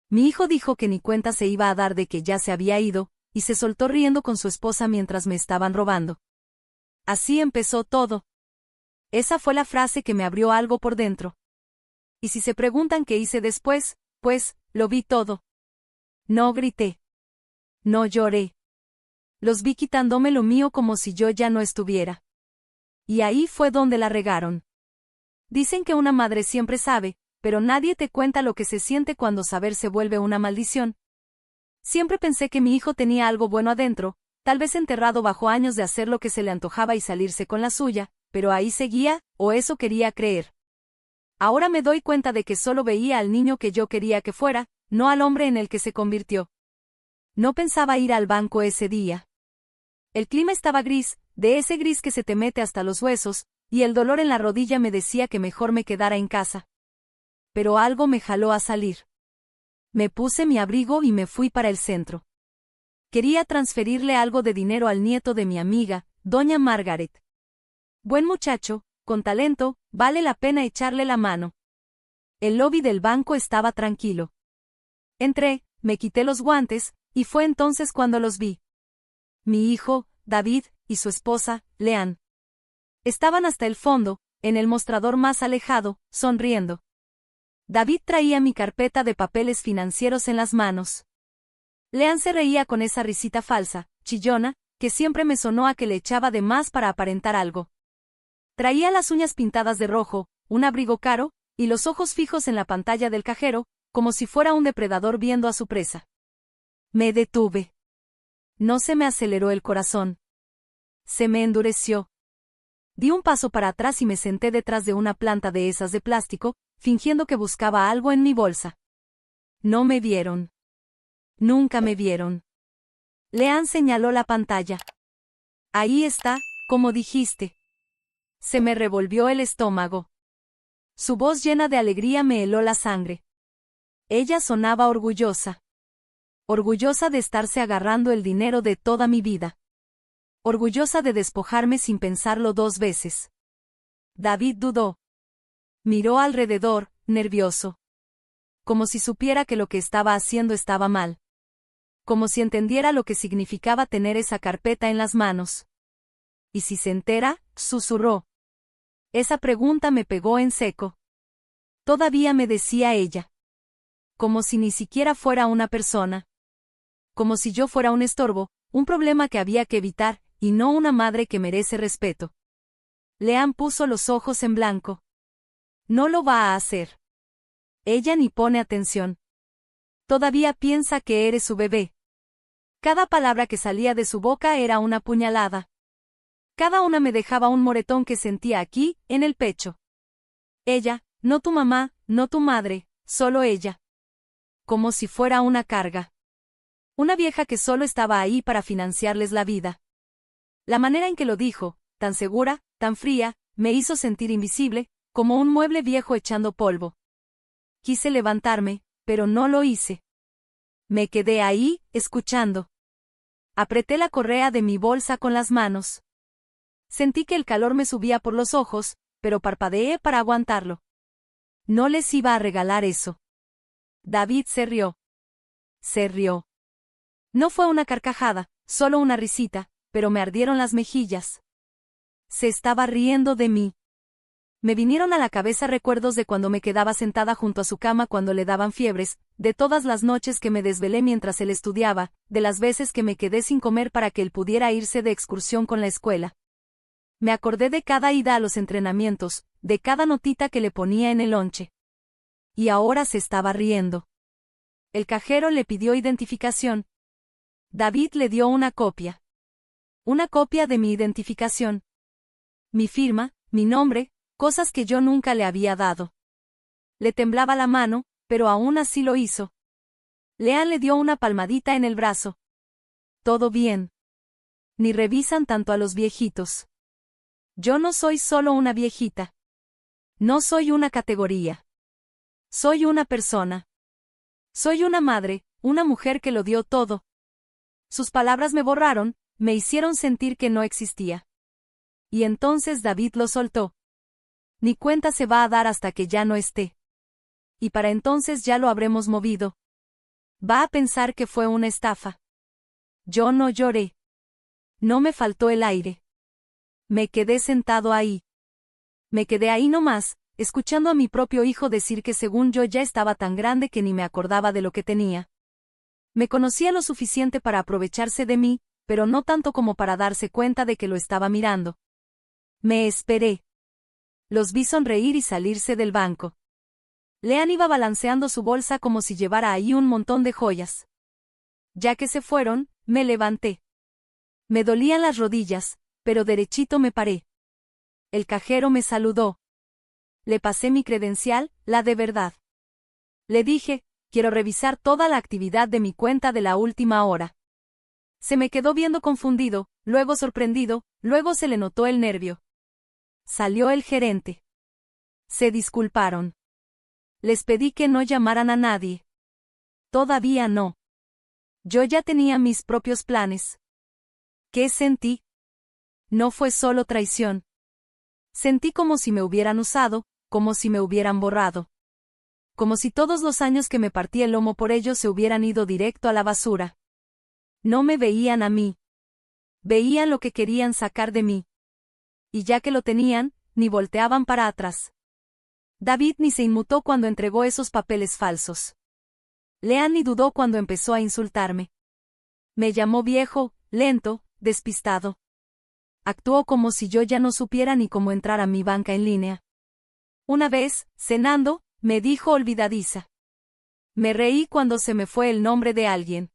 Mi hijo dijo que ni cuenta se iba a dar de que ya se había ido, y se soltó riendo con su esposa mientras me estaban robando. Así empezó todo. Esa fue la frase que me abrió algo por dentro. Y si se preguntan qué hice después, pues, lo vi todo. No grité. No lloré. Los vi quitándome lo mío como si yo ya no estuviera. Y ahí fue donde la regaron. Dicen que una madre siempre sabe, pero nadie te cuenta lo que se siente cuando saber se vuelve una maldición. Siempre pensé que mi hijo tenía algo bueno adentro, tal vez enterrado bajo años de hacer lo que se le antojaba y salirse con la suya, pero ahí seguía, o eso quería creer. Ahora me doy cuenta de que solo veía al niño que yo quería que fuera, no al hombre en el que se convirtió. No pensaba ir al banco ese día. El clima estaba gris, de ese gris que se te mete hasta los huesos, y el dolor en la rodilla me decía que mejor me quedara en casa. Pero algo me jaló a salir. Me puse mi abrigo y me fui para el centro. Quería transferirle algo de dinero al nieto de mi amiga, doña Margaret. Buen muchacho, con talento, vale la pena echarle la mano. El lobby del banco estaba tranquilo. Entré, me quité los guantes, y fue entonces cuando los vi. Mi hijo, David, y su esposa, Leanne. Estaban hasta el fondo, en el mostrador más alejado, sonriendo. David traía mi carpeta de papeles financieros en las manos. Leanne se reía con esa risita falsa, chillona, que siempre me sonó a que le echaba de más para aparentar algo. Traía las uñas pintadas de rojo, un abrigo caro, y los ojos fijos en la pantalla del cajero, como si fuera un depredador viendo a su presa. Me detuve. No se me aceleró el corazón. Se me endureció. Di un paso para atrás y me senté detrás de una planta de esas de plástico, fingiendo que buscaba algo en mi bolsa. No me vieron. Nunca me vieron. Leanne señaló la pantalla. Ahí está, como dijiste. Se me revolvió el estómago. Su voz llena de alegría me heló la sangre. Ella sonaba orgullosa. Orgullosa de estarse agarrando el dinero de toda mi vida. Orgullosa de despojarme sin pensarlo 2 veces. David dudó. Miró alrededor, nervioso. Como si supiera que lo que estaba haciendo estaba mal. Como si entendiera lo que significaba tener esa carpeta en las manos. ¿Y si se entera?, susurró. Esa pregunta me pegó en seco. Todavía me decía ella. Como si ni siquiera fuera una persona. Como si yo fuera un estorbo, un problema que había que evitar, y no una madre que merece respeto. Leanne puso los ojos en blanco. No lo va a hacer. Ella ni pone atención. Todavía piensa que eres su bebé. Cada palabra que salía de su boca era una puñalada. Cada una me dejaba un moretón que sentía aquí, en el pecho. Ella, no tu mamá, no tu madre, solo ella. Como si fuera una carga. Una vieja que solo estaba ahí para financiarles la vida. La manera en que lo dijo, tan segura, tan fría, me hizo sentir invisible, como un mueble viejo echando polvo. Quise levantarme, pero no lo hice. Me quedé ahí, escuchando. Apreté la correa de mi bolsa con las manos. Sentí que el calor me subía por los ojos, pero parpadeé para aguantarlo. No les iba a regalar eso. David se rió. Se rió. No fue una carcajada, solo una risita, pero me ardieron las mejillas. Se estaba riendo de mí. Me vinieron a la cabeza recuerdos de cuando me quedaba sentada junto a su cama cuando le daban fiebres, de todas las noches que me desvelé mientras él estudiaba, de las veces que me quedé sin comer para que él pudiera irse de excursión con la escuela. Me acordé de cada ida a los entrenamientos, de cada notita que le ponía en el lonche. Y ahora se estaba riendo. El cajero le pidió identificación. David le dio una copia. Una copia de mi identificación. Mi firma, mi nombre, cosas que yo nunca le había dado. Le temblaba la mano, pero aún así lo hizo. Leanne le dio una palmadita en el brazo. Todo bien. Ni revisan tanto a los viejitos. Yo no soy solo una viejita. No soy una categoría. Soy una persona. Soy una madre, una mujer que lo dio todo. Sus palabras me borraron, me hicieron sentir que no existía. Y entonces David lo soltó. Ni cuenta se va a dar hasta que ya no esté. Y para entonces ya lo habremos movido. Va a pensar que fue una estafa. Yo no lloré. No me faltó el aire. Me quedé sentado ahí. Me quedé ahí nomás, escuchando a mi propio hijo decir que según yo ya estaba tan grande que ni me acordaba de lo que tenía. Me conocía lo suficiente para aprovecharse de mí, pero no tanto como para darse cuenta de que lo estaba mirando. Me esperé. Los vi sonreír y salirse del banco. Leanne iba balanceando su bolsa como si llevara ahí un montón de joyas. Ya que se fueron, me levanté. Me dolían las rodillas, pero derechito me paré. El cajero me saludó. Le pasé mi credencial, la de verdad. Le dije, quiero revisar toda la actividad de mi cuenta de la última hora. Se me quedó viendo confundido, luego sorprendido, luego se le notó el nervio. Salió el gerente. Se disculparon. Les pedí que no llamaran a nadie. Todavía no. Yo ya tenía mis propios planes. ¿Qué sentí? No fue solo traición. Sentí como si me hubieran usado, como si me hubieran borrado. Como si todos los años que me partí el lomo por ellos se hubieran ido directo a la basura. No me veían a mí. Veían lo que querían sacar de mí. Y ya que lo tenían, ni volteaban para atrás. David ni se inmutó cuando entregó esos papeles falsos. Leanne ni dudó cuando empezó a insultarme. Me llamó viejo, lento, despistado. Actuó como si yo ya no supiera ni cómo entrar a mi banca en línea. Una vez, cenando, me dijo olvidadiza. Me reí cuando se me fue el nombre de alguien.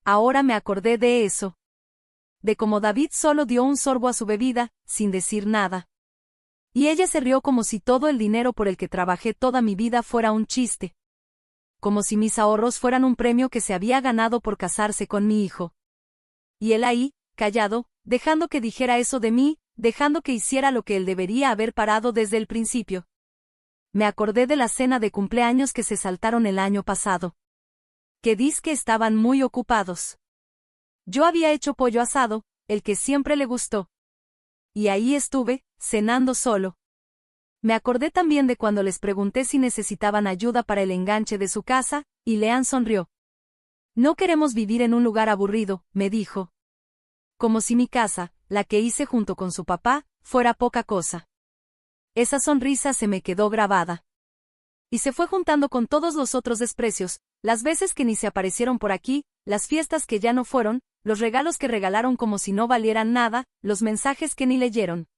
Ahora me acordé de eso. De cómo David solo dio un sorbo a su bebida, sin decir nada. Y ella se rió como si todo el dinero por el que trabajé toda mi vida fuera un chiste. Como si mis ahorros fueran un premio que se había ganado por casarse con mi hijo. Y él ahí, callado, dejando que dijera eso de mí, dejando que hiciera lo que él debería haber parado desde el principio. Me acordé de la cena de cumpleaños que se saltaron el año pasado. Que dizque estaban muy ocupados. Yo había hecho pollo asado, el que siempre le gustó. Y ahí estuve, cenando solo. Me acordé también de cuando les pregunté si necesitaban ayuda para el enganche de su casa, y Leanne sonrió. No queremos vivir en un lugar aburrido, me dijo. Como si mi casa, la que hice junto con su papá, fuera poca cosa. Esa sonrisa se me quedó grabada. Y se fue juntando con todos los otros desprecios, las veces que ni se aparecieron por aquí, las fiestas que ya no fueron, los regalos que regalaron como si no valieran nada, los mensajes que ni leyeron.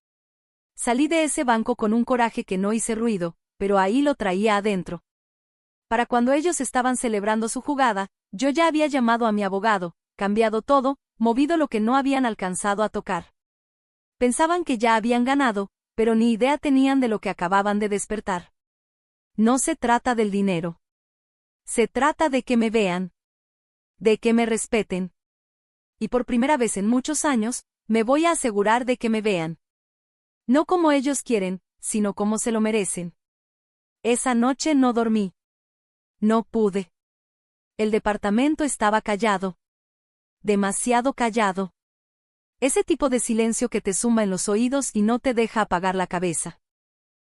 Salí de ese banco con un coraje que no hice ruido, pero ahí lo traía adentro. Para cuando ellos estaban celebrando su jugada, yo ya había llamado a mi abogado, cambiado todo, movido lo que no habían alcanzado a tocar. Pensaban que ya habían ganado, pero ni idea tenían de lo que acababan de despertar. No se trata del dinero. Se trata de que me vean. De que me respeten. Y por primera vez en muchos años, me voy a asegurar de que me vean. No como ellos quieren, sino como se lo merecen. Esa noche no dormí. No pude. El departamento estaba callado. Demasiado callado. Ese tipo de silencio que te zumba en los oídos y no te deja apagar la cabeza.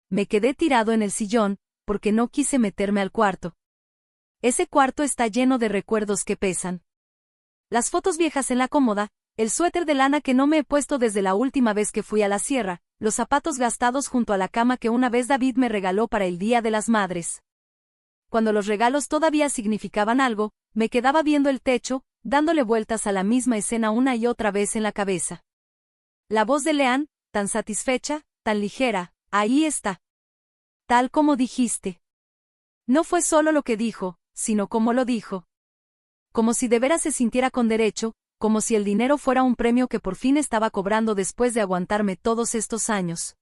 Me quedé tirado en el sillón, porque no quise meterme al cuarto. Ese cuarto está lleno de recuerdos que pesan. Las fotos viejas en la cómoda, el suéter de lana que no me he puesto desde la última vez que fui a la sierra, los zapatos gastados junto a la cama que una vez David me regaló para el Día de las Madres. Cuando los regalos todavía significaban algo, me quedaba viendo el techo, dándole vueltas a la misma escena una y otra vez en la cabeza. La voz de Leanne, tan satisfecha, tan ligera, ahí está. Tal como dijiste. No fue solo lo que dijo, sino cómo lo dijo. Como si de veras se sintiera con derecho, como si el dinero fuera un premio que por fin estaba cobrando después de aguantarme todos estos años.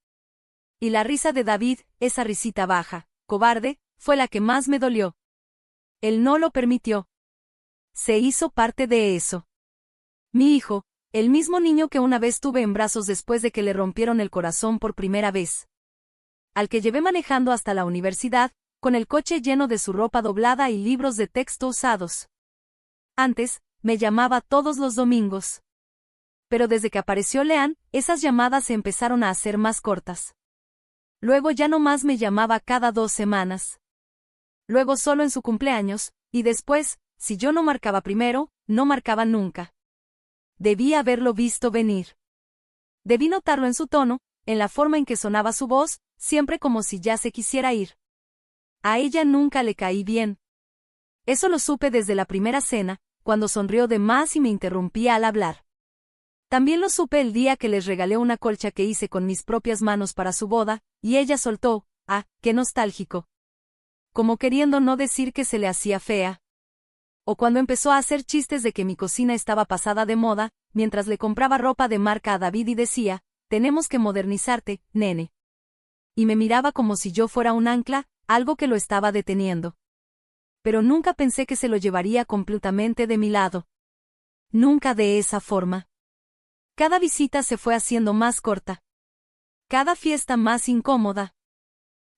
Y la risa de David, esa risita baja, cobarde, fue la que más me dolió. Él no lo permitió. Se hizo parte de eso. Mi hijo, el mismo niño que una vez tuve en brazos después de que le rompieron el corazón por primera vez. Al que llevé manejando hasta la universidad, con el coche lleno de su ropa doblada y libros de texto usados. Antes, me llamaba todos los domingos. Pero desde que apareció Leanne, esas llamadas se empezaron a hacer más cortas. Luego ya no más me llamaba cada 2 semanas. Luego solo en su cumpleaños, y después, si yo no marcaba primero, no marcaba nunca. Debí haberlo visto venir. Debí notarlo en su tono, en la forma en que sonaba su voz, siempre como si ya se quisiera ir. A ella nunca le caí bien. Eso lo supe desde la primera cena, cuando sonrió de más y me interrumpía al hablar. También lo supe el día que les regalé una colcha que hice con mis propias manos para su boda, y ella soltó, ¡ah, qué nostálgico! Como queriendo no decir que se le hacía fea. O cuando empezó a hacer chistes de que mi cocina estaba pasada de moda, mientras le compraba ropa de marca a David y decía, tenemos que modernizarte, nene. Y me miraba como si yo fuera un ancla, algo que lo estaba deteniendo. Pero nunca pensé que se lo llevaría completamente de mi lado. Nunca de esa forma. Cada visita se fue haciendo más corta. Cada fiesta más incómoda.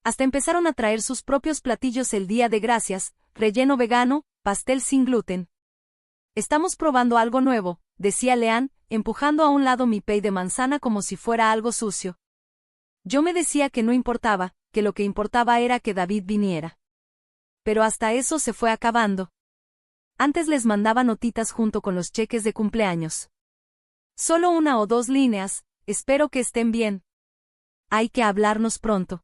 Hasta empezaron a traer sus propios platillos el Día de Gracias, relleno vegano, pastel sin gluten. Estamos probando algo nuevo, decía Leanne, empujando a un lado mi pay de manzana como si fuera algo sucio. Yo me decía que no importaba, que lo que importaba era que David viniera. Pero hasta eso se fue acabando. Antes les mandaba notitas junto con los cheques de cumpleaños. Solo 1 o 2 líneas, espero que estén bien. Hay que hablarnos pronto.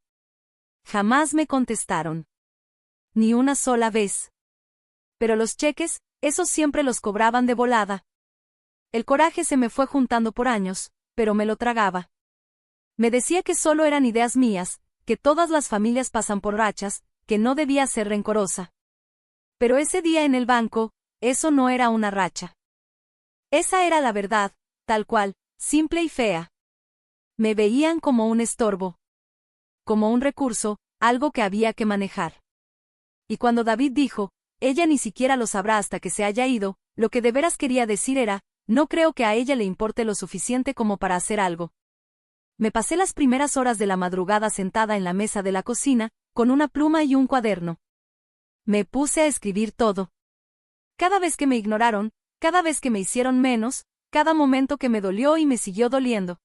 Jamás me contestaron. Ni una sola vez. Pero los cheques, esos siempre los cobraban de volada. El coraje se me fue juntando por años, pero me lo tragaba. Me decía que solo eran ideas mías, que todas las familias pasan por rachas, que no debía ser rencorosa. Pero ese día en el banco, eso no era una racha. Esa era la verdad, tal cual, simple y fea. Me veían como un estorbo. Como un recurso, algo que había que manejar. Y cuando David dijo, ella ni siquiera lo sabrá hasta que se haya ido, lo que de veras quería decir era, no creo que a ella le importe lo suficiente como para hacer algo. Me pasé las primeras horas de la madrugada sentada en la mesa de la cocina, con una pluma y un cuaderno. Me puse a escribir todo. Cada vez que me ignoraron, cada vez que me hicieron menos, cada momento que me dolió y me siguió doliendo.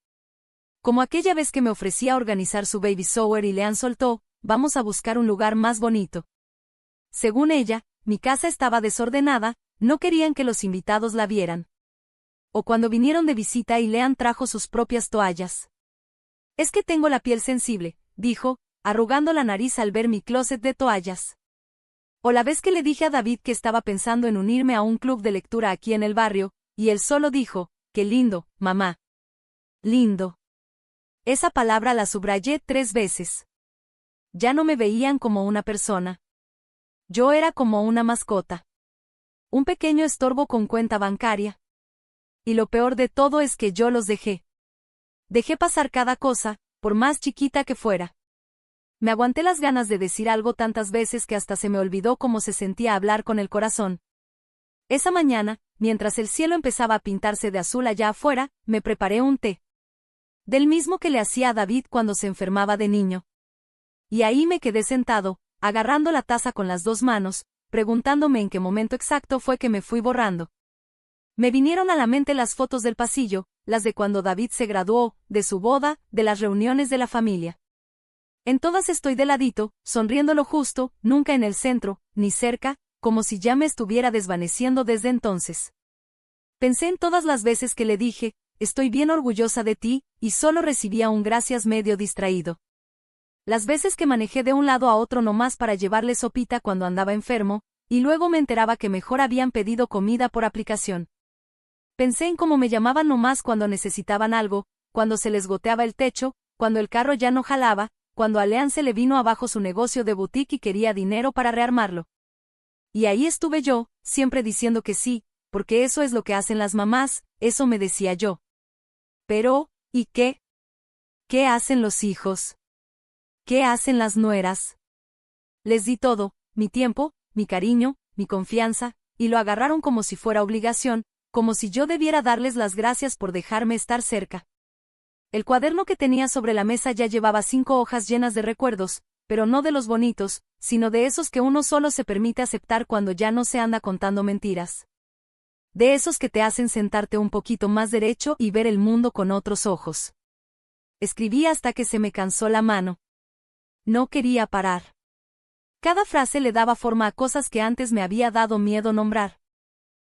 Como aquella vez que me ofrecía organizar su baby shower y Leanne soltó, vamos a buscar un lugar más bonito. Según ella, mi casa estaba desordenada, no querían que los invitados la vieran. O cuando vinieron de visita y Leanne trajo sus propias toallas. Es que tengo la piel sensible, dijo, arrugando la nariz al ver mi closet de toallas. O la vez que le dije a David que estaba pensando en unirme a un club de lectura aquí en el barrio, y él solo dijo, qué lindo, mamá. Lindo. Esa palabra la subrayé 3 veces. Ya no me veían como una persona. Yo era como una mascota. Un pequeño estorbo con cuenta bancaria. Y lo peor de todo es que yo los dejé. Dejé pasar cada cosa, por más chiquita que fuera. Me aguanté las ganas de decir algo tantas veces que hasta se me olvidó cómo se sentía hablar con el corazón. Esa mañana, mientras el cielo empezaba a pintarse de azul allá afuera, me preparé un té. Del mismo que le hacía a David cuando se enfermaba de niño. Y ahí me quedé sentado, agarrando la taza con las 2 manos, preguntándome en qué momento exacto fue que me fui borrando. Me vinieron a la mente las fotos del pasillo, las de cuando David se graduó, de su boda, de las reuniones de la familia. En todas estoy de ladito, sonriendo lo justo, nunca en el centro, ni cerca, como si ya me estuviera desvaneciendo desde entonces. Pensé en todas las veces que le dije, estoy bien orgullosa de ti, y solo recibía un gracias medio distraído. Las veces que manejé de un lado a otro nomás para llevarle sopita cuando andaba enfermo, y luego me enteraba que mejor habían pedido comida por aplicación. Pensé en cómo me llamaban nomás cuando necesitaban algo, cuando se les goteaba el techo, cuando el carro ya no jalaba, cuando a Leanne se le vino abajo su negocio de boutique y quería dinero para rearmarlo. Y ahí estuve yo, siempre diciendo que sí, porque eso es lo que hacen las mamás, eso me decía yo. Pero, ¿y qué? ¿Qué hacen los hijos? ¿Qué hacen las nueras? Les di todo, mi tiempo, mi cariño, mi confianza, y lo agarraron como si fuera obligación, como si yo debiera darles las gracias por dejarme estar cerca. El cuaderno que tenía sobre la mesa ya llevaba 5 hojas llenas de recuerdos, pero no de los bonitos, sino de esos que uno solo se permite aceptar cuando ya no se anda contando mentiras. De esos que te hacen sentarte un poquito más derecho y ver el mundo con otros ojos. Escribí hasta que se me cansó la mano. No quería parar. Cada frase le daba forma a cosas que antes me había dado miedo nombrar.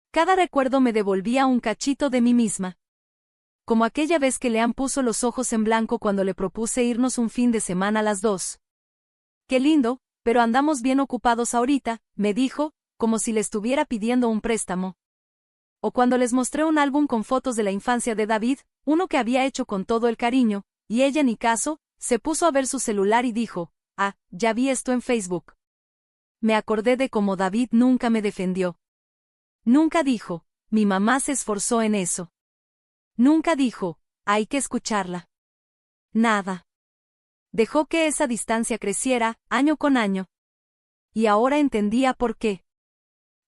Cada recuerdo me devolvía un cachito de mí misma. Como aquella vez que Leanne puso los ojos en blanco cuando le propuse irnos un fin de semana a las 2. Qué lindo, pero andamos bien ocupados ahorita, me dijo, como si le estuviera pidiendo un préstamo. O cuando les mostré un álbum con fotos de la infancia de David, uno que había hecho con todo el cariño, y ella ni caso, se puso a ver su celular y dijo, «Ah, ya vi esto en Facebook». Me acordé de cómo David nunca me defendió. Nunca dijo, «Mi mamá se esforzó en eso». Nunca dijo, «Hay que escucharla». Nada. Dejó que esa distancia creciera, año con año. Y ahora entendía por qué.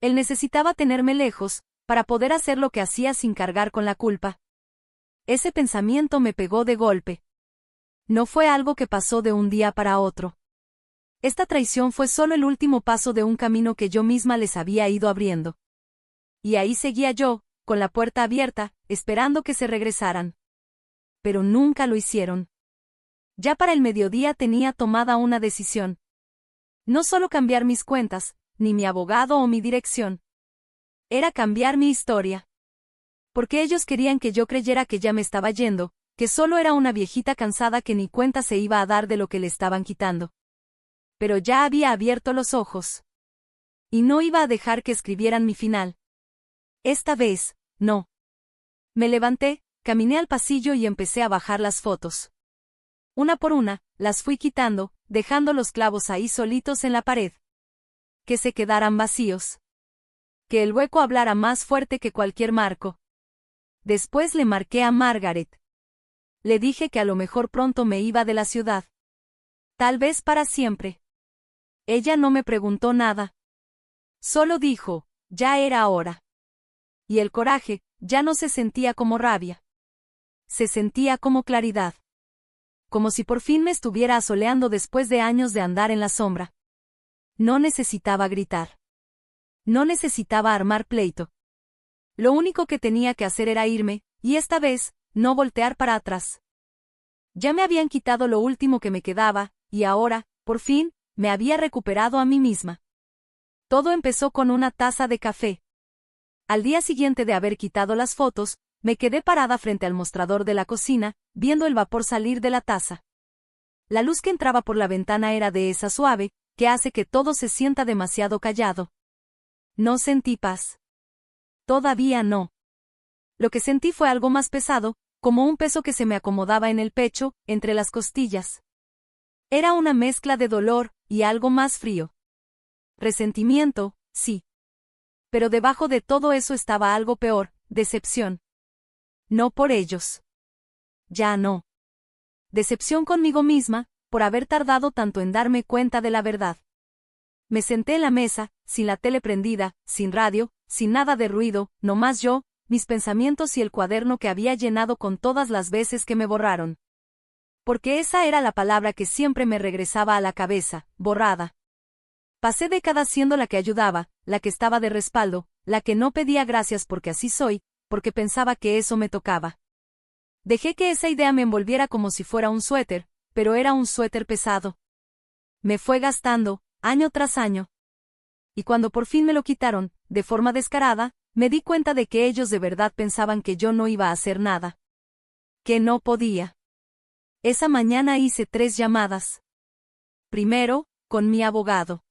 Él necesitaba tenerme lejos, para poder hacer lo que hacía sin cargar con la culpa. Ese pensamiento me pegó de golpe. No fue algo que pasó de un día para otro. Esta traición fue solo el último paso de un camino que yo misma les había ido abriendo. Y ahí seguía yo, con la puerta abierta, esperando que se regresaran. Pero nunca lo hicieron. Ya para el mediodía tenía tomada una decisión. No solo cambiar mis cuentas, ni mi abogado o mi dirección. Era cambiar mi historia. Porque ellos querían que yo creyera que ya me estaba yendo, que solo era una viejita cansada que ni cuenta se iba a dar de lo que le estaban quitando. Pero ya había abierto los ojos. Y no iba a dejar que escribieran mi final. Esta vez, no. Me levanté, caminé al pasillo y empecé a bajar las fotos. Una por una, las fui quitando, dejando los clavos ahí solitos en la pared. Que se quedaran vacíos. Que el hueco hablara más fuerte que cualquier marco. Después le marqué a Margaret. Le dije que a lo mejor pronto me iba de la ciudad. Tal vez para siempre. Ella no me preguntó nada. Solo dijo, ya era hora. Y el coraje, ya no se sentía como rabia. Se sentía como claridad. Como si por fin me estuviera asoleando después de años de andar en la sombra. No necesitaba gritar. No necesitaba armar pleito. Lo único que tenía que hacer era irme, y esta vez, no voltear para atrás. Ya me habían quitado lo último que me quedaba, y ahora, por fin, me había recuperado a mí misma. Todo empezó con una taza de café. Al día siguiente de haber quitado las fotos, me quedé parada frente al mostrador de la cocina, viendo el vapor salir de la taza. La luz que entraba por la ventana era de esa suave, que hace que todo se sienta demasiado callado. No sentí paz. Todavía no. Lo que sentí fue algo más pesado, como un peso que se me acomodaba en el pecho, entre las costillas. Era una mezcla de dolor, y algo más frío. Resentimiento, sí. Pero debajo de todo eso estaba algo peor, decepción. No por ellos. Ya no. Decepción conmigo misma, por haber tardado tanto en darme cuenta de la verdad. Me senté en la mesa, sin la tele prendida, sin radio, sin nada de ruido, nomás yo, mis pensamientos y el cuaderno que había llenado con todas las veces que me borraron. Porque esa era la palabra que siempre me regresaba a la cabeza, borrada. Pasé décadas siendo la que ayudaba, la que estaba de respaldo, la que no pedía gracias porque así soy, porque pensaba que eso me tocaba. Dejé que esa idea me envolviera como si fuera un suéter, pero era un suéter pesado. Me fue gastando, año tras año. Y cuando por fin me lo quitaron, de forma descarada, me di cuenta de que ellos de verdad pensaban que yo no iba a hacer nada. Que no podía. Esa mañana hice 3 llamadas. Primero, con mi abogado.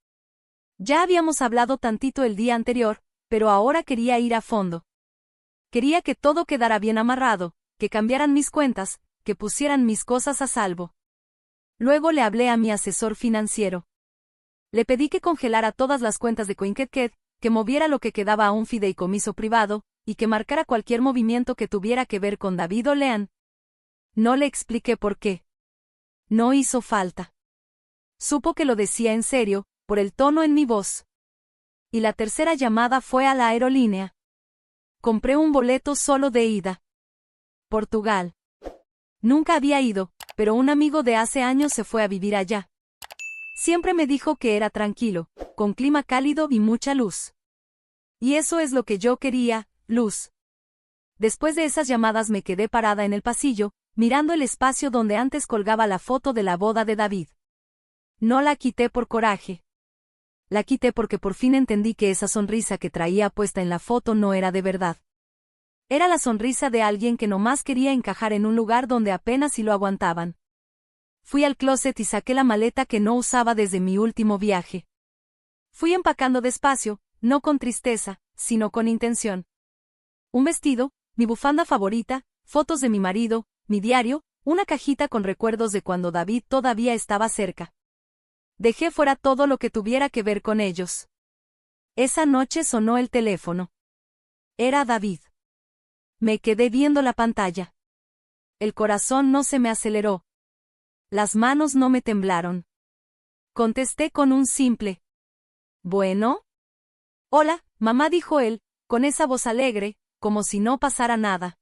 Ya habíamos hablado tantito el día anterior, pero ahora quería ir a fondo. Quería que todo quedara bien amarrado, que cambiaran mis cuentas, que pusieran mis cosas a salvo. Luego le hablé a mi asesor financiero. Le pedí que congelara todas las cuentas de CoinKetKet, que moviera lo que quedaba a un fideicomiso privado, y que marcara cualquier movimiento que tuviera que ver con David o Leanne. No le expliqué por qué. No hizo falta. Supo que lo decía en serio, por el tono en mi voz. Y la tercera llamada fue a la aerolínea. Compré un boleto solo de ida. Portugal. Nunca había ido, pero un amigo de hace años se fue a vivir allá. Siempre me dijo que era tranquilo, con clima cálido y mucha luz. Y eso es lo que yo quería, luz. Después de esas llamadas me quedé parada en el pasillo, mirando el espacio donde antes colgaba la foto de la boda de David. No la quité por coraje. La quité porque por fin entendí que esa sonrisa que traía puesta en la foto no era de verdad. Era la sonrisa de alguien que nomás quería encajar en un lugar donde apenas si lo aguantaban. Fui al closet y saqué la maleta que no usaba desde mi último viaje. Fui empacando despacio, no con tristeza, sino con intención. Un vestido, mi bufanda favorita, fotos de mi marido, mi diario, una cajita con recuerdos de cuando David todavía estaba cerca. Dejé fuera todo lo que tuviera que ver con ellos. Esa noche sonó el teléfono. Era David. Me quedé viendo la pantalla. El corazón no se me aceleró. Las manos no me temblaron. Contesté con un simple: ¿bueno? Hola, mamá, dijo él, con esa voz alegre, como si no pasara nada.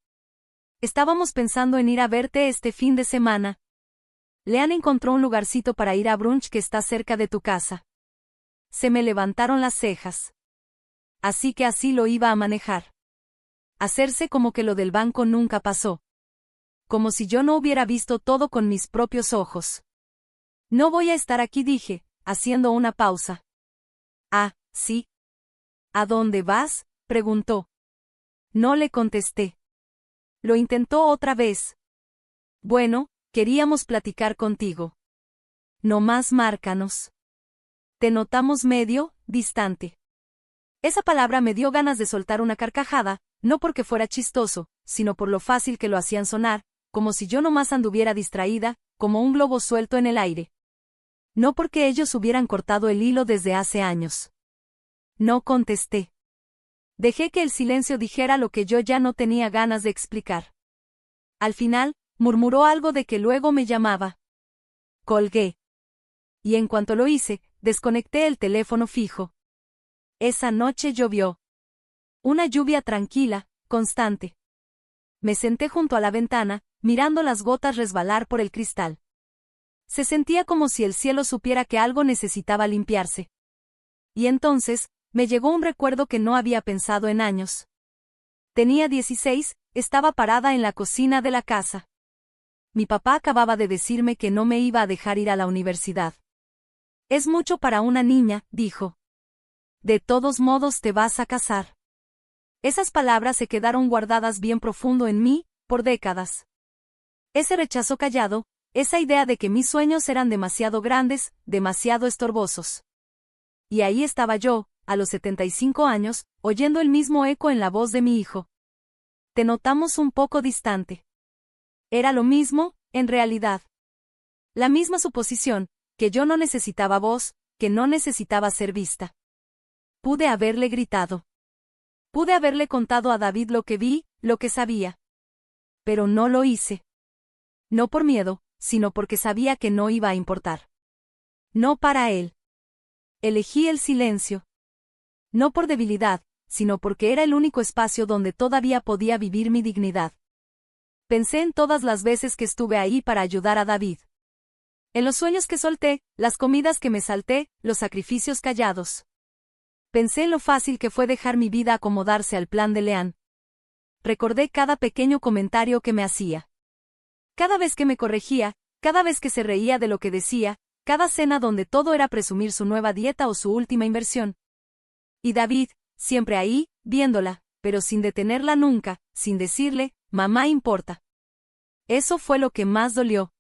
Estábamos pensando en ir a verte este fin de semana. Leanne encontró un lugarcito para ir a brunch que está cerca de tu casa. Se me levantaron las cejas. Así que así lo iba a manejar. Hacerse como que lo del banco nunca pasó. Como si yo no hubiera visto todo con mis propios ojos. No voy a estar aquí, dije, haciendo una pausa. Ah, sí. ¿A dónde vas?, preguntó. No le contesté. Lo intentó otra vez. Bueno, queríamos platicar contigo. No más márcanos. Te notamos medio distante. Esa palabra me dio ganas de soltar una carcajada, no porque fuera chistoso, sino por lo fácil que lo hacían sonar, como si yo nomás anduviera distraída, como un globo suelto en el aire. No porque ellos hubieran cortado el hilo desde hace años. No contesté. Dejé que el silencio dijera lo que yo ya no tenía ganas de explicar. Al final, murmuró algo de que luego me llamaba. Colgué. Y en cuanto lo hice, desconecté el teléfono fijo. Esa noche llovió. Una lluvia tranquila, constante. Me senté junto a la ventana, mirando las gotas resbalar por el cristal. Se sentía como si el cielo supiera que algo necesitaba limpiarse. Y entonces, me llegó un recuerdo que no había pensado en años. Tenía 16, estaba parada en la cocina de la casa. Mi papá acababa de decirme que no me iba a dejar ir a la universidad. Es mucho para una niña, dijo. De todos modos te vas a casar. Esas palabras se quedaron guardadas bien profundo en mí, por décadas. Ese rechazo callado, esa idea de que mis sueños eran demasiado grandes, demasiado estorbosos. Y ahí estaba yo, a los 75 años, oyendo el mismo eco en la voz de mi hijo. Te notamos un poco distante. Era lo mismo, en realidad. La misma suposición, que yo no necesitaba voz, que no necesitaba ser vista. Pude haberle gritado. Pude haberle contado a David lo que vi, lo que sabía. Pero no lo hice. No por miedo, sino porque sabía que no iba a importar. No para él. Elegí el silencio. No por debilidad, sino porque era el único espacio donde todavía podía vivir mi dignidad. Pensé en todas las veces que estuve ahí para ayudar a David. En los sueños que solté, las comidas que me salté, los sacrificios callados. Pensé en lo fácil que fue dejar mi vida acomodarse al plan de Leanne. Recordé cada pequeño comentario que me hacía. Cada vez que me corregía, cada vez que se reía de lo que decía, cada cena donde todo era presumir su nueva dieta o su última inversión. Y David, siempre ahí, viéndola, pero sin detenerla nunca, sin decirle, mamá importa. Eso fue lo que más dolió.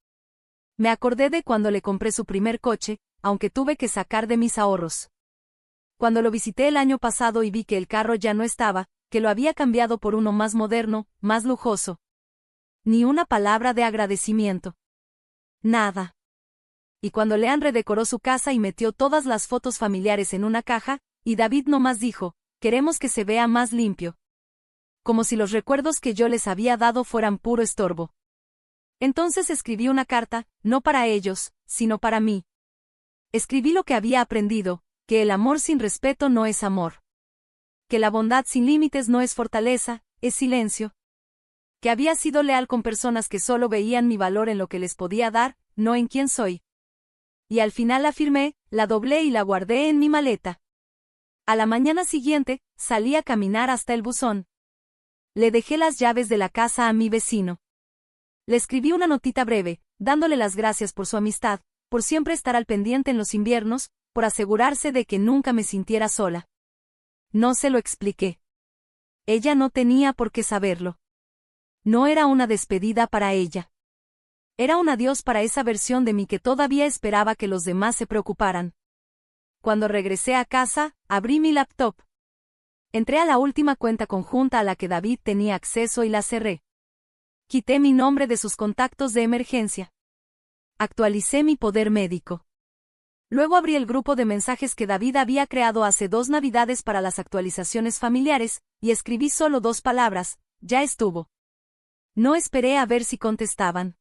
Me acordé de cuando le compré su primer coche, aunque tuve que sacar de mis ahorros. Cuando lo visité el año pasado y vi que el carro ya no estaba, que lo había cambiado por uno más moderno, más lujoso. Ni una palabra de agradecimiento. Nada. Y cuando Leanne redecoró su casa y metió todas las fotos familiares en una caja, y David nomás dijo, queremos que se vea más limpio. Como si los recuerdos que yo les había dado fueran puro estorbo. Entonces escribí una carta, no para ellos, sino para mí. Escribí lo que había aprendido, que el amor sin respeto no es amor. Que la bondad sin límites no es fortaleza, es silencio. Que había sido leal con personas que solo veían mi valor en lo que les podía dar, no en quién soy. Y al final la firmé, la doblé y la guardé en mi maleta. A la mañana siguiente, salí a caminar hasta el buzón. Le dejé las llaves de la casa a mi vecino. Le escribí una notita breve, dándole las gracias por su amistad, por siempre estar al pendiente en los inviernos, por asegurarse de que nunca me sintiera sola. No se lo expliqué. Ella no tenía por qué saberlo. No era una despedida para ella. Era un adiós para esa versión de mí que todavía esperaba que los demás se preocuparan. Cuando regresé a casa, abrí mi laptop. Entré a la última cuenta conjunta a la que David tenía acceso y la cerré. Quité mi nombre de sus contactos de emergencia. Actualicé mi poder médico. Luego abrí el grupo de mensajes que David había creado hace 2 navidades para las actualizaciones familiares, y escribí solo 2 palabras: ya estuvo. No esperé a ver si contestaban.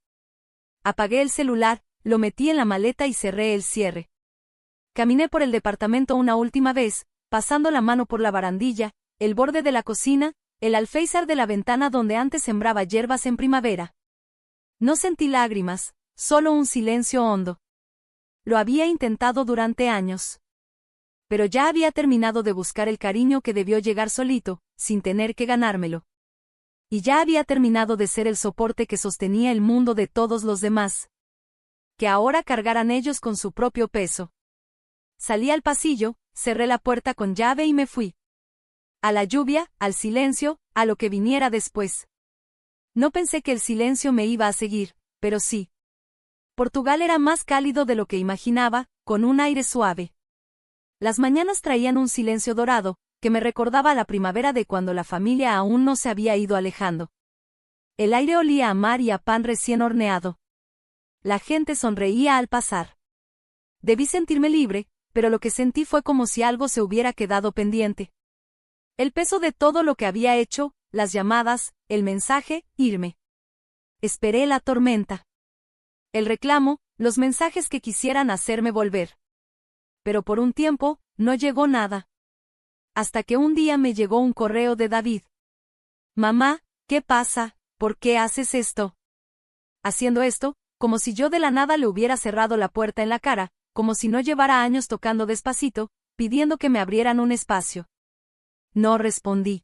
Apagué el celular, lo metí en la maleta y cerré el cierre. Caminé por el departamento una última vez, pasando la mano por la barandilla, el borde de la cocina, el alféizar de la ventana donde antes sembraba hierbas en primavera. No sentí lágrimas, solo un silencio hondo. Lo había intentado durante años. Pero ya había terminado de buscar el cariño que debió llegar solito, sin tener que ganármelo. Y ya había terminado de ser el soporte que sostenía el mundo de todos los demás. Que ahora cargaran ellos con su propio peso. Salí al pasillo, cerré la puerta con llave y me fui. A la lluvia, al silencio, a lo que viniera después. No pensé que el silencio me iba a seguir, pero sí. Portugal era más cálido de lo que imaginaba, con un aire suave. Las mañanas traían un silencio dorado, que me recordaba a la primavera de cuando la familia aún no se había ido alejando. El aire olía a mar y a pan recién horneado. La gente sonreía al pasar. Debí sentirme libre, pero lo que sentí fue como si algo se hubiera quedado pendiente. El peso de todo lo que había hecho, las llamadas, el mensaje, irme. Esperé la tormenta. El reclamo, los mensajes que quisieran hacerme volver. Pero por un tiempo, no llegó nada. Hasta que un día me llegó un correo de David. Mamá, ¿qué pasa? ¿Por qué haces esto? Haciendo esto, como si yo de la nada le hubiera cerrado la puerta en la cara, como si no llevara años tocando despacito, pidiendo que me abrieran un espacio. No respondí.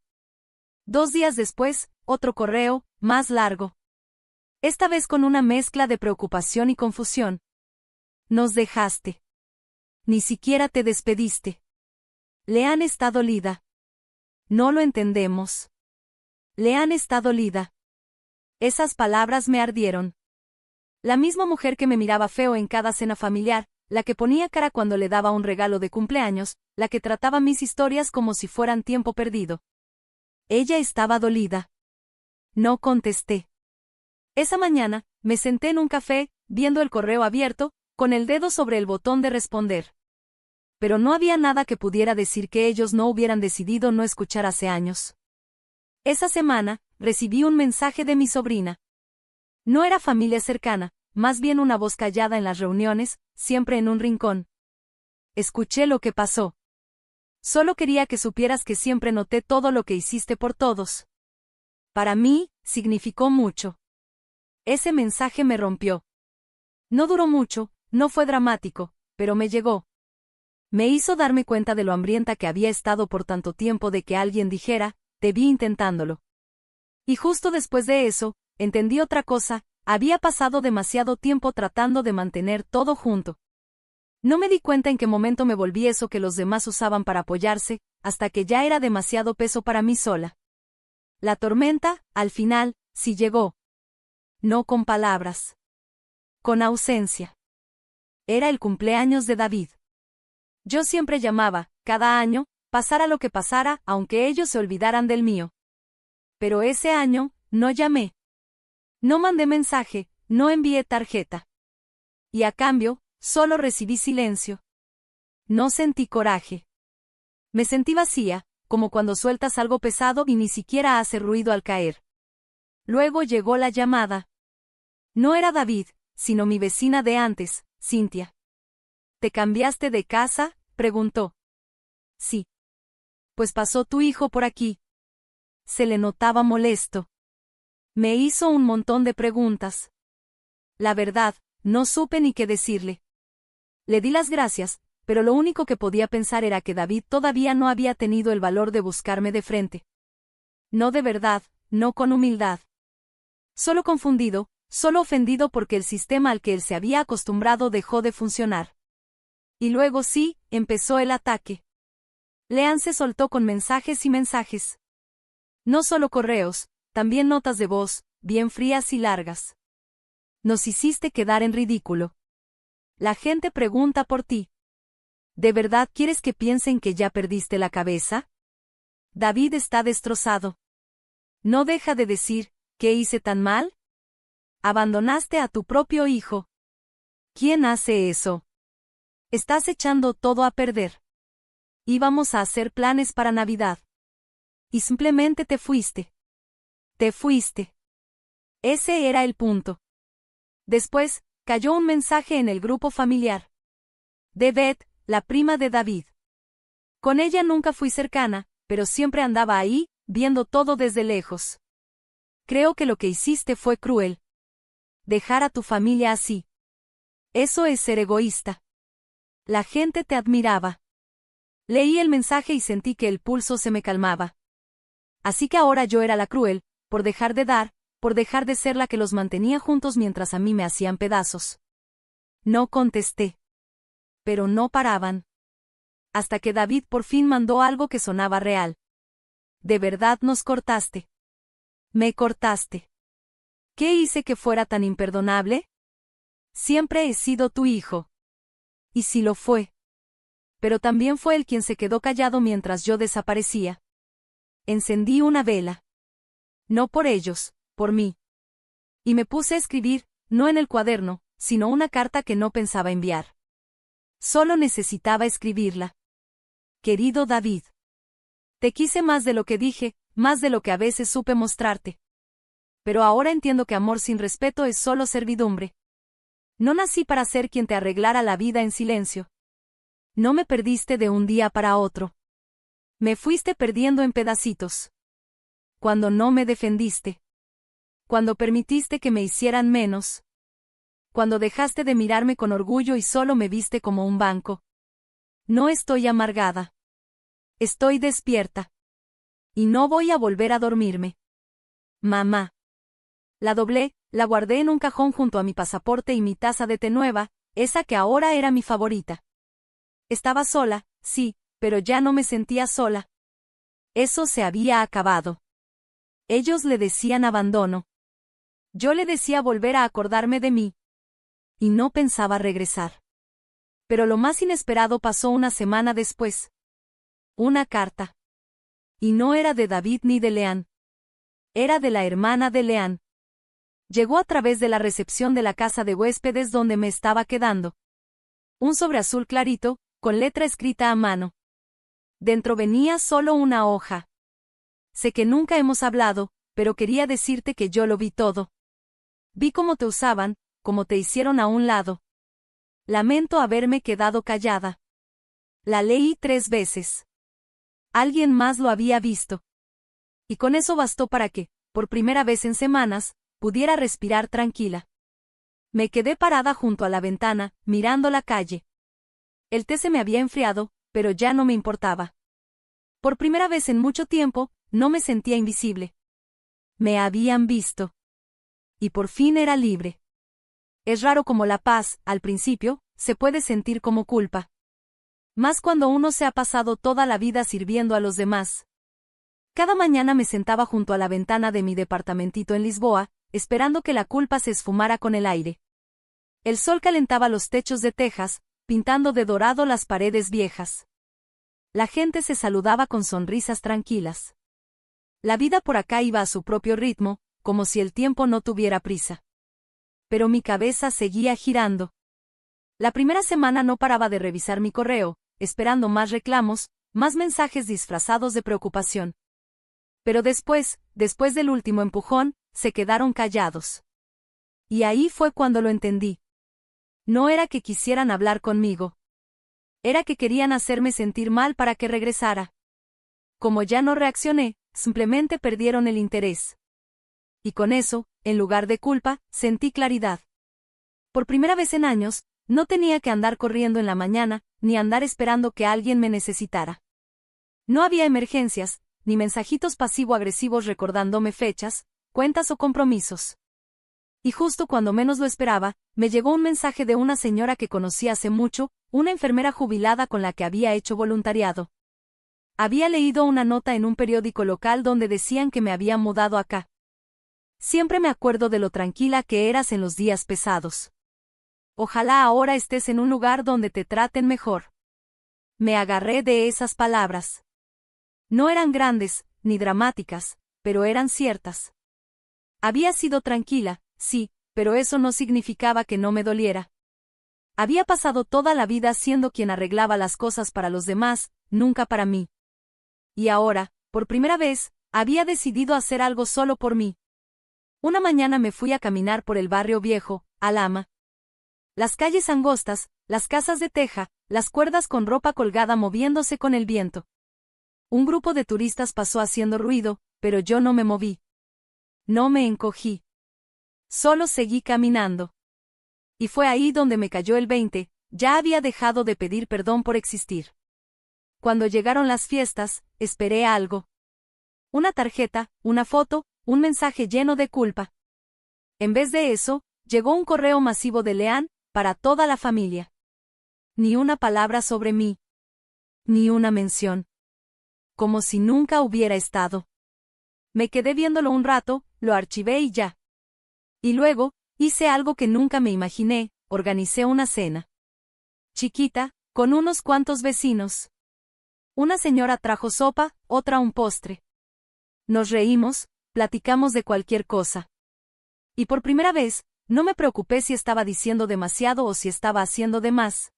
2 días después, otro correo, más largo. Esta vez con una mezcla de preocupación y confusión. Nos dejaste. Ni siquiera te despediste. Leanne está dolida. No lo entendemos. Leanne está dolida. Esas palabras me ardieron. La misma mujer que me miraba feo en cada cena familiar, la que ponía cara cuando le daba un regalo de cumpleaños, la que trataba mis historias como si fueran tiempo perdido. Ella estaba dolida. No contesté. Esa mañana, me senté en un café, viendo el correo abierto, con el dedo sobre el botón de responder. Pero no había nada que pudiera decir que ellos no hubieran decidido no escuchar hace años. Esa semana, recibí un mensaje de mi sobrina. No era familia cercana, más bien una voz callada en las reuniones, siempre en un rincón. Escuché lo que pasó. Solo quería que supieras que siempre noté todo lo que hiciste por todos. Para mí, significó mucho. Ese mensaje me rompió. No duró mucho, no fue dramático, pero me llegó. Me hizo darme cuenta de lo hambrienta que había estado por tanto tiempo de que alguien dijera, te vi intentándolo. Y justo después de eso, entendí otra cosa, había pasado demasiado tiempo tratando de mantener todo junto. No me di cuenta en qué momento me volví eso que los demás usaban para apoyarse, hasta que ya era demasiado peso para mí sola. La tormenta, al final, sí llegó. No con palabras. Con ausencia. Era el cumpleaños de David. Yo siempre llamaba, cada año, pasara lo que pasara, aunque ellos se olvidaran del mío. Pero ese año, no llamé. No mandé mensaje, no envié tarjeta. Y a cambio, solo recibí silencio. No sentí coraje. Me sentí vacía, como cuando sueltas algo pesado y ni siquiera hace ruido al caer. Luego llegó la llamada. No era David, sino mi vecina de antes, Cintia. ¿Te cambiaste de casa?, preguntó. Sí. Pues pasó tu hijo por aquí. Se le notaba molesto. Me hizo un montón de preguntas. La verdad, no supe ni qué decirle. Le di las gracias, pero lo único que podía pensar era que David todavía no había tenido el valor de buscarme de frente. No de verdad, no con humildad. Solo confundido, solo ofendido porque el sistema al que él se había acostumbrado dejó de funcionar. Y luego sí, empezó el ataque. Leanne se soltó con mensajes y mensajes. No solo correos, también notas de voz, bien frías y largas. Nos hiciste quedar en ridículo. La gente pregunta por ti. ¿De verdad quieres que piensen que ya perdiste la cabeza? David está destrozado. No deja de decir, ¿qué hice tan mal? Abandonaste a tu propio hijo. ¿Quién hace eso? Estás echando todo a perder. Íbamos a hacer planes para Navidad. Y simplemente te fuiste. Te fuiste. Ese era el punto. Después, cayó un mensaje en el grupo familiar. De Beth, la prima de David. Con ella nunca fui cercana, pero siempre andaba ahí, viendo todo desde lejos. Creo que lo que hiciste fue cruel. Dejar a tu familia así. Eso es ser egoísta. La gente te admiraba. Leí el mensaje y sentí que el pulso se me calmaba. Así que ahora yo era la cruel, por dejar de dar, por dejar de ser la que los mantenía juntos mientras a mí me hacían pedazos. No contesté. Pero no paraban. Hasta que David por fin mandó algo que sonaba real. ¿De verdad nos cortaste? Me cortaste. ¿Qué hice que fuera tan imperdonable? Siempre he sido tu hijo. Y sí lo fue. Pero también fue él quien se quedó callado mientras yo desaparecía. Encendí una vela. No por ellos, por mí. Y me puse a escribir, no en el cuaderno, sino una carta que no pensaba enviar. Solo necesitaba escribirla. Querido David. Te quise más de lo que dije, más de lo que a veces supe mostrarte. Pero ahora entiendo que amor sin respeto es solo servidumbre. No nací para ser quien te arreglara la vida en silencio. No me perdiste de un día para otro. Me fuiste perdiendo en pedacitos. Cuando no me defendiste. Cuando permitiste que me hicieran menos. Cuando dejaste de mirarme con orgullo y solo me viste como un banco. No estoy amargada. Estoy despierta. Y no voy a volver a dormirme. Mamá. La doblé, la guardé en un cajón junto a mi pasaporte y mi taza de té nueva, esa que ahora era mi favorita. Estaba sola, sí, pero ya no me sentía sola. Eso se había acabado. Ellos le decían abandono. Yo le decía volver a acordarme de mí. Y no pensaba regresar. Pero lo más inesperado pasó una semana después. Una carta. Y no era de David ni de Leanne. Era de la hermana de Leanne. Llegó a través de la recepción de la casa de huéspedes donde me estaba quedando. Un sobre azul clarito, con letra escrita a mano. Dentro venía solo una hoja. Sé que nunca hemos hablado, pero quería decirte que yo lo vi todo. Vi cómo te usaban, cómo te hicieron a un lado. Lamento haberme quedado callada. La leí 3 veces. Alguien más lo había visto. Y con eso bastó para que, por primera vez en semanas, pudiera respirar tranquila. Me quedé parada junto a la ventana, mirando la calle. El té se me había enfriado, pero ya no me importaba. Por primera vez en mucho tiempo, no me sentía invisible. Me habían visto. Y por fin era libre. Es raro como la paz, al principio, se puede sentir como culpa. Más cuando uno se ha pasado toda la vida sirviendo a los demás. Cada mañana me sentaba junto a la ventana de mi departamentito en Lisboa, esperando que la culpa se esfumara con el aire. El sol calentaba los techos de tejas, pintando de dorado las paredes viejas. La gente se saludaba con sonrisas tranquilas. La vida por acá iba a su propio ritmo, como si el tiempo no tuviera prisa. Pero mi cabeza seguía girando. La primera semana no paraba de revisar mi correo, esperando más reclamos, más mensajes disfrazados de preocupación. Pero después del último empujón, se quedaron callados. Y ahí fue cuando lo entendí. No era que quisieran hablar conmigo. Era que querían hacerme sentir mal para que regresara. Como ya no reaccioné, simplemente perdieron el interés. Y con eso, en lugar de culpa, sentí claridad. Por primera vez en años, no tenía que andar corriendo en la mañana, ni andar esperando que alguien me necesitara. No había emergencias, ni mensajitos pasivo-agresivos recordándome fechas, cuentas o compromisos. Y justo cuando menos lo esperaba, me llegó un mensaje de una señora que conocí hace mucho, una enfermera jubilada con la que había hecho voluntariado. Había leído una nota en un periódico local donde decían que me había mudado acá. Siempre me acuerdo de lo tranquila que eras en los días pesados. Ojalá ahora estés en un lugar donde te traten mejor. Me agarré de esas palabras. No eran grandes, ni dramáticas, pero eran ciertas. Había sido tranquila, sí, pero eso no significaba que no me doliera. Había pasado toda la vida siendo quien arreglaba las cosas para los demás, nunca para mí. Y ahora, por primera vez, había decidido hacer algo solo por mí. Una mañana me fui a caminar por el barrio viejo, Alhama. Las calles angostas, las casas de teja, las cuerdas con ropa colgada moviéndose con el viento. Un grupo de turistas pasó haciendo ruido, pero yo no me moví. No me encogí. Solo seguí caminando. Y fue ahí donde me cayó el 20, ya había dejado de pedir perdón por existir. Cuando llegaron las fiestas, esperé algo. Una tarjeta, una foto, un mensaje lleno de culpa. En vez de eso, llegó un correo masivo de Leanne, para toda la familia. Ni una palabra sobre mí. Ni una mención. Como si nunca hubiera estado. Me quedé viéndolo un rato, lo archivé y ya. Y luego, hice algo que nunca me imaginé, organicé una cena. Chiquita, con unos cuantos vecinos. Una señora trajo sopa, otra un postre. Nos reímos, platicamos de cualquier cosa. Y por primera vez, no me preocupé si estaba diciendo demasiado o si estaba haciendo de más.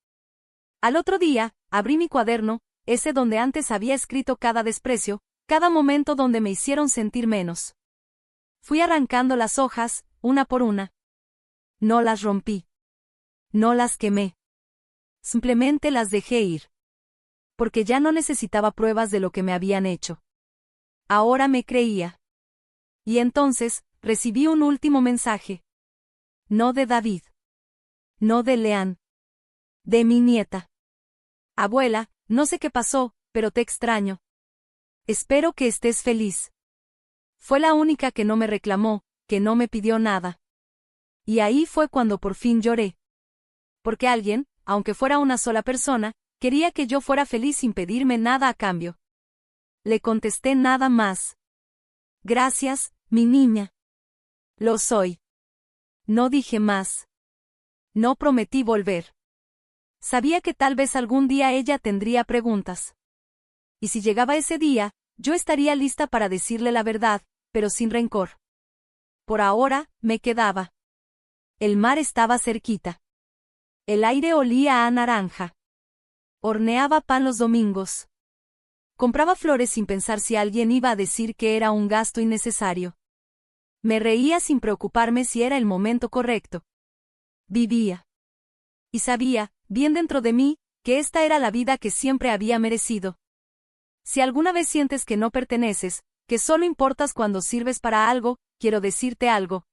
Al otro día, abrí mi cuaderno, ese donde antes había escrito cada desprecio, cada momento donde me hicieron sentir menos. Fui arrancando las hojas, una por una. No las rompí. No las quemé. Simplemente las dejé ir. Porque ya no necesitaba pruebas de lo que me habían hecho. Ahora me creía. Y entonces, recibí un último mensaje. No de David. No de Leanne. De mi nieta. Abuela, no sé qué pasó, pero te extraño. Espero que estés feliz. Fue la única que no me reclamó, que no me pidió nada. Y ahí fue cuando por fin lloré. Porque alguien, aunque fuera una sola persona, quería que yo fuera feliz sin pedirme nada a cambio. Le contesté nada más. Gracias, mi niña. Lo soy. No dije más. No prometí volver. Sabía que tal vez algún día ella tendría preguntas. Y si llegaba ese día, yo estaría lista para decirle la verdad, pero sin rencor. Por ahora, me quedaba. El mar estaba cerquita. El aire olía a naranja. Horneaba pan los domingos. Compraba flores sin pensar si alguien iba a decir que era un gasto innecesario. Me reía sin preocuparme si era el momento correcto. Vivía. Y sabía, bien dentro de mí, que esta era la vida que siempre había merecido. Si alguna vez sientes que no perteneces, que solo importas cuando sirves para algo, quiero decirte algo.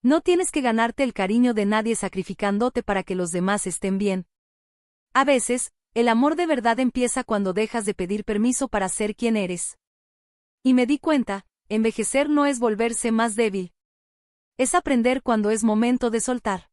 No tienes que ganarte el cariño de nadie sacrificándote para que los demás estén bien. A veces, el amor de verdad empieza cuando dejas de pedir permiso para ser quien eres. Y me di cuenta, envejecer no es volverse más débil. Es aprender cuando es momento de soltar.